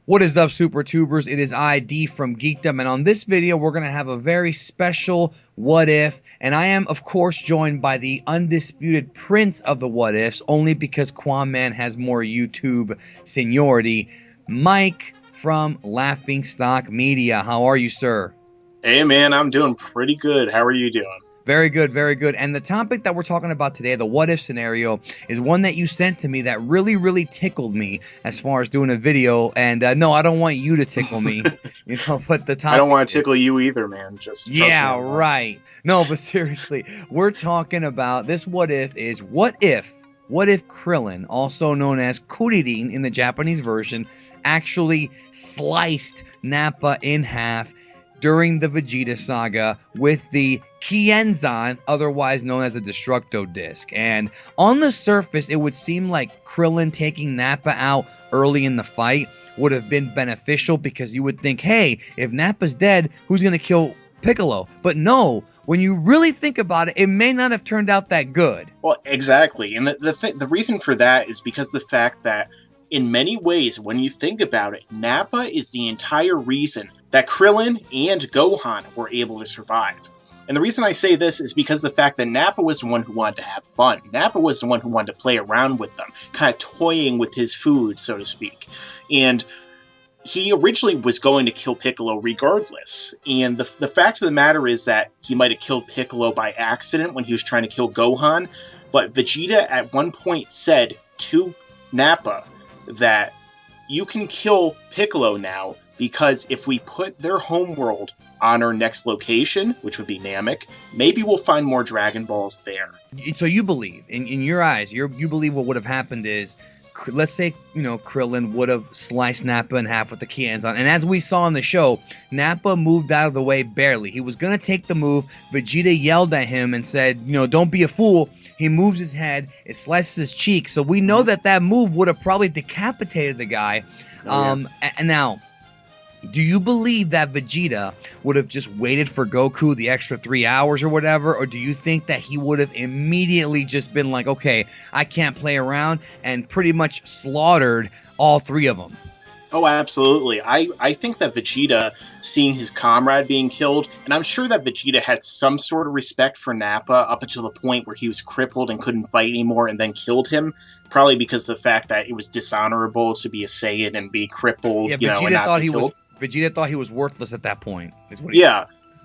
What is up, Super Tubers? It is ID from Geekdom, and on this video, we're going to have a very special What If, and I am, of course, joined by the undisputed prince of the What Ifs, only because QAAMAN has more YouTube seniority, Mike from Laughing Stock Media. How are you, sir? Hey, man, I'm doing pretty good. How are you doing? Very good, very good. And the topic that we're talking about today, the what if scenario, is one that you sent to me that really tickled me as far as doing a video. And no, I don't want you to tickle me, but the topic. I don't want to tickle you either, man. Just trust yeah, me. Right. No, but seriously, we're talking about this. What if Krillin, also known as Kuririn in the Japanese version, actually sliced Nappa in half during the Vegeta saga with the Kienzan, otherwise known as a Destructo Disc. And on the surface, it would seem like Krillin taking Nappa out early in the fight would have been beneficial, because you would think, hey, if Nappa's dead, who's going to kill Piccolo? But no, when you really think about it, it may not have turned out that good. Well, exactly. And the reason for that is because the fact that in many ways, when you think about it, Nappa is the entire reason that Krillin and Gohan were able to survive. And the reason I say this is because the fact that Nappa was the one who wanted to have fun. Nappa was the one who wanted to play around with them, kind of toying with his food, so to speak. And he originally was going to kill Piccolo regardless. And the fact of the matter is that he might have killed Piccolo by accident when he was trying to kill Gohan. But Vegeta at one point said to Nappa that you can kill Piccolo now, because if we put their homeworld on our next location, which would be Namek, maybe we'll find more Dragon Balls there. So you believe, in your eyes, you believe what would have happened is, let's say, Krillin would have sliced Nappa in half with the Kienzan. And as we saw in the show, Nappa moved out of the way barely. He was going to take the move. Vegeta yelled at him and said, don't be a fool. He moves his head. It slices his cheek. So we know that move would have probably decapitated the guy. And now, do you believe that Vegeta would have just waited for Goku the extra 3 hours or whatever? Or do you think that he would have immediately just been like, okay, I can't play around, and pretty much slaughtered all three of them? Oh, absolutely. I think that Vegeta, seeing his comrade being killed, and I'm sure that Vegeta had some sort of respect for Nappa up until the point where he was crippled and couldn't fight anymore and then killed him, probably because of the fact that it was dishonorable to be a Saiyan and be crippled, Vegeta and not thought be killed. Vegeta thought he was worthless at that point.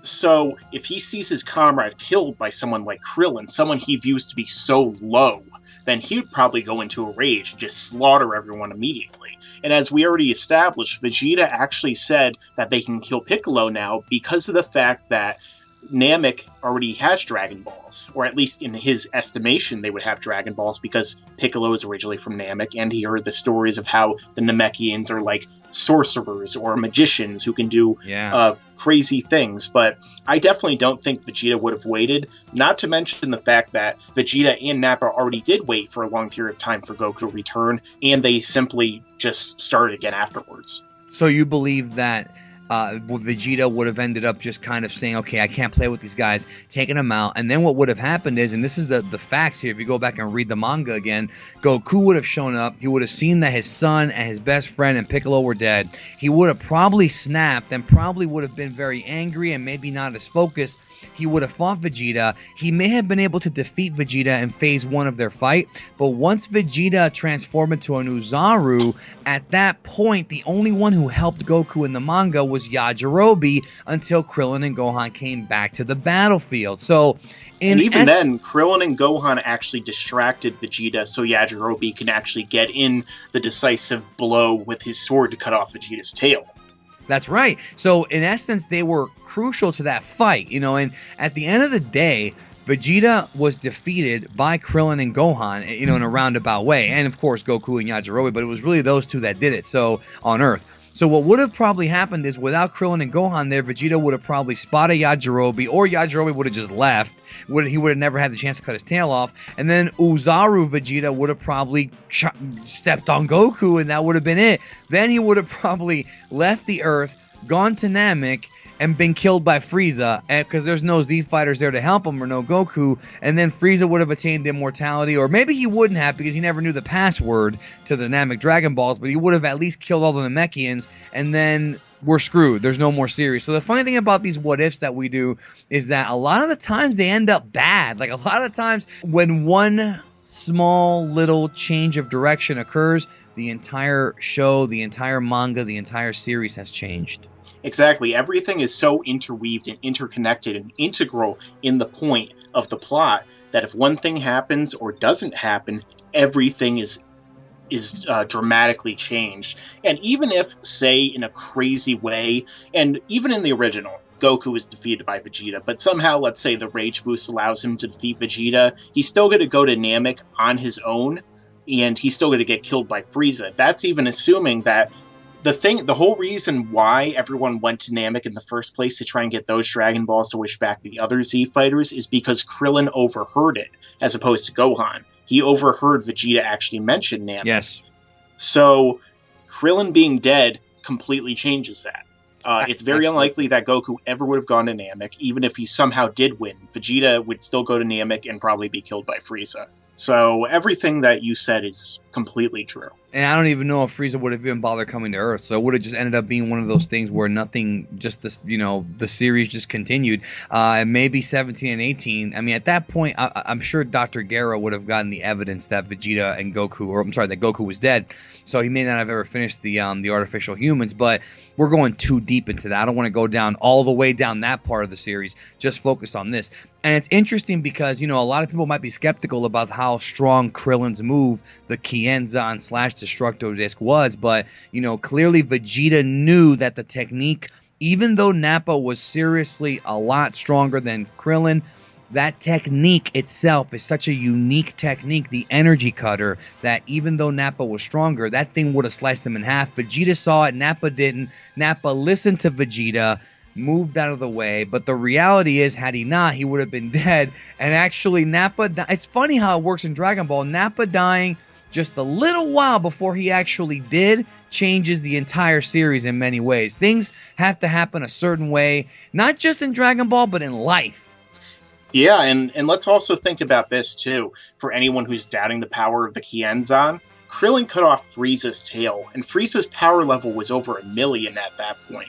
So if he sees his comrade killed by someone like Krillin, someone he views to be so low, then he would probably go into a rage and just slaughter everyone immediately. And as we already established, Vegeta actually said that they can kill Piccolo now because of the fact that Namek already has Dragon Balls, or at least in his estimation they would have Dragon Balls, because Piccolo is originally from Namek, and he heard the stories of how the Namekians are like sorcerers or magicians who can do crazy things. But I definitely don't think Vegeta would have waited, not to mention the fact that Vegeta and Nappa already did wait for a long period of time for Goku to return, and they simply just started again afterwards. So you believe that Vegeta would have ended up just kind of saying, okay, I can't play with these guys, taking them out. And then what would have happened is, and this is the facts here, if you go back and read the manga again, Goku would have shown up. He would have seen that his son and his best friend and Piccolo were dead. He would have probably snapped and probably would have been very angry and maybe not as focused. He would have fought Vegeta. He may have been able to defeat Vegeta in phase 1 of their fight, but once Vegeta transformed into an Uzaru, at that point, the only one who helped Goku in the manga was Yajirobe, until Krillin and Gohan came back to the battlefield. So, and even then, Krillin and Gohan actually distracted Vegeta so Yajirobe can actually get in the decisive blow with his sword to cut off Vegeta's tail. That's right. So, in essence, they were crucial to that fight, and at the end of the day, Vegeta was defeated by Krillin and Gohan, in a roundabout way. And, of course, Goku and Yajirobe, but it was really those two that did it, so, on Earth. So what would have probably happened is, without Krillin and Gohan there, Vegeta would have probably spotted Yajirobe, or Yajirobe would have just left. He would have never had the chance to cut his tail off. And then Uzaru Vegeta would have probably stepped on Goku, and that would have been it. Then he would have probably left the Earth, gone to Namek, and been killed by Frieza, because there's no Z fighters there to help him or no Goku, and then Frieza would have attained immortality, or maybe he wouldn't have because he never knew the password to the Namek Dragon Balls, but he would have at least killed all the Namekians, and then we're screwed. There's no more series. So the funny thing about these what ifs that we do is that a lot of the times they end up bad. Like a lot of times when one small little change of direction occurs, the entire show, the entire manga, the entire series has changed. Exactly. Everything is so interweaved and interconnected and integral in the point of the plot that if one thing happens or doesn't happen, everything is dramatically changed. And even if, say, in a crazy way, and even in the original, Goku is defeated by Vegeta, but somehow, let's say, the Rage Boost allows him to defeat Vegeta, he's still going to go to Namek on his own, and he's still going to get killed by Frieza. That's even assuming that the whole reason why everyone went to Namek in the first place to try and get those Dragon Balls to wish back the other Z fighters is because Krillin overheard it, as opposed to Gohan. He overheard Vegeta actually mention Namek. Yes. So Krillin being dead completely changes that. It's very unlikely that Goku ever would have gone to Namek, even if he somehow did win. Vegeta would still go to Namek and probably be killed by Frieza. So everything that you said is completely true. And I don't even know if Frieza would have even bothered coming to Earth. So it would have just ended up being one of those things where nothing, just this, the series just continued. And maybe 17 and 18. I mean, at that point, I'm sure Dr. Gero would have gotten the evidence that Vegeta and Goku, or I'm sorry, that Goku was dead. So he may not have ever finished the artificial humans. But we're going too deep into that. I don't want to go down all the way down that part of the series. Just focus on this. And it's interesting because, a lot of people might be skeptical about how strong Krillin's move, the Kienzan / Destructo Disc, was. But, clearly Vegeta knew that the technique, even though Nappa was seriously a lot stronger than Krillin, that technique itself is such a unique technique, the energy cutter, that even though Nappa was stronger, that thing would have sliced him in half. Vegeta saw it, Nappa didn't. Nappa listened to Vegeta, moved out of the way, but the reality is, had he not, he would have been dead. And actually, Nappa, it's funny how it works in Dragon Ball. Nappa dying just a little while before he actually did changes the entire series in many ways. Things have to happen a certain way, not just in Dragon Ball, but in life. Yeah, and let's also think about this, too. For anyone who's doubting the power of the Kienzan, Krillin cut off Frieza's tail, and Frieza's power level was over 1 million at that point.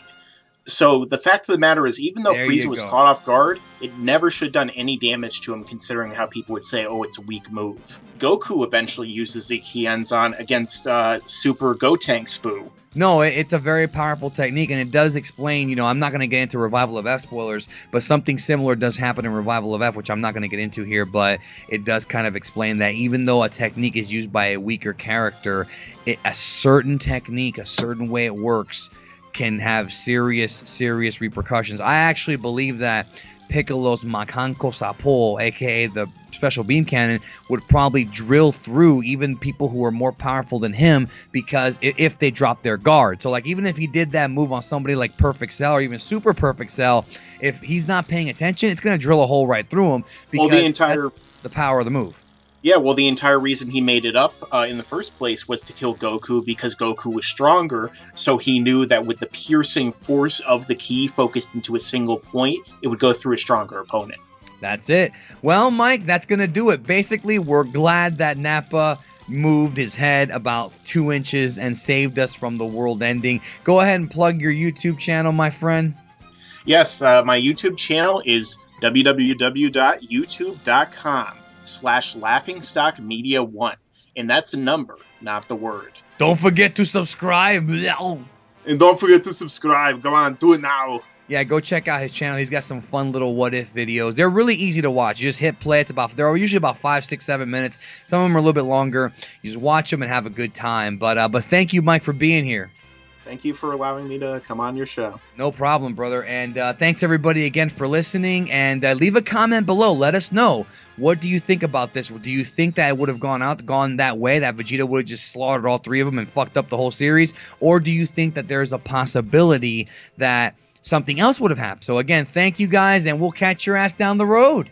So the fact of the matter is, even though Frieza was caught off guard, it never should have done any damage to him, considering how people would say, oh, it's a weak move. Goku eventually uses the Kienzan against Super Gotenks Buu. No, it's a very powerful technique, and it does explain, I'm not going to get into Revival of F spoilers, but something similar does happen in Revival of F, which I'm not going to get into here, but it does kind of explain that even though a technique is used by a weaker character, a certain technique, a certain way it works, can have serious repercussions. I actually believe that Piccolo's Makanko Sapo, aka the special beam cannon, would probably drill through even people who are more powerful than him, because if they drop their guard. So like, even if he did that move on somebody like Perfect Cell or even Super Perfect Cell, if he's not paying attention, it's going to drill a hole right through him, because that's the power of the move. Yeah, well, the entire reason he made it up in the first place was to kill Goku, because Goku was stronger, so he knew that with the piercing force of the ki focused into a single point, it would go through a stronger opponent. That's it. Well, Mike, that's going to do it. Basically, we're glad that Nappa moved his head about 2 inches and saved us from the world ending. Go ahead and plug your YouTube channel, my friend. Yes, my YouTube channel is www.youtube.com/laughingstockmedia1, and that's a number, not the word. Don't forget to subscribe. And don't forget to subscribe. Go on, do it now. Yeah, go check out his channel. He's got some fun little what-if videos. They're really easy to watch. You just hit play. They're usually about 5, 6, 7 minutes. Some of them are a little bit longer. You just watch them and have a good time. But thank you, Mike, for being here. Thank you for allowing me to come on your show. No problem, brother. And thanks, everybody, again for listening. And leave a comment below. Let us know. What do you think about this? Do you think that it would have gone that way, that Vegeta would have just slaughtered all 3 of them and fucked up the whole series? Or do you think that there's a possibility that something else would have happened? So again, thank you guys, and we'll catch your ass down the road.